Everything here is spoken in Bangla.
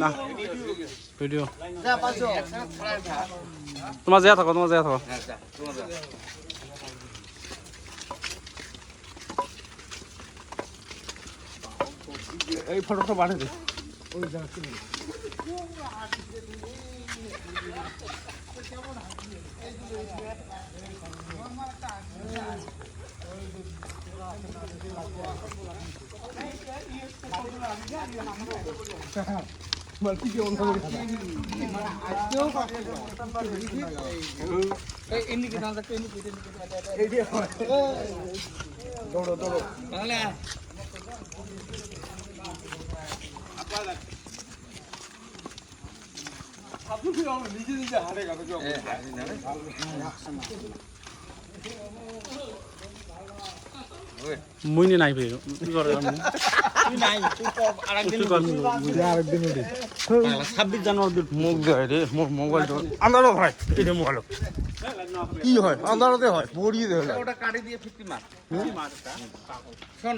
না ভিডিও তোমার যা থাকো এই ফটোটা পাঠিয়ে দে ওই যা মালটি কি অন করে এই ইনি কি নাম রাখতে ইনি এই দিয়ে দৌড়ো তাহলে আপনি কি নিজে হারে গেল মুইনি নাই ভাই কি করে তুই নাই তুই তো আরেকদিন আরেকদিন 26 জানুয়ারি মুখ দেয় রে মোবাইল তো আন্দারো ভাই এটা মোবাইল কি হয় আন্দারোতে হয় পড়িয়ে দেয় ওটা কাটি দিয়ে 50 মার শোন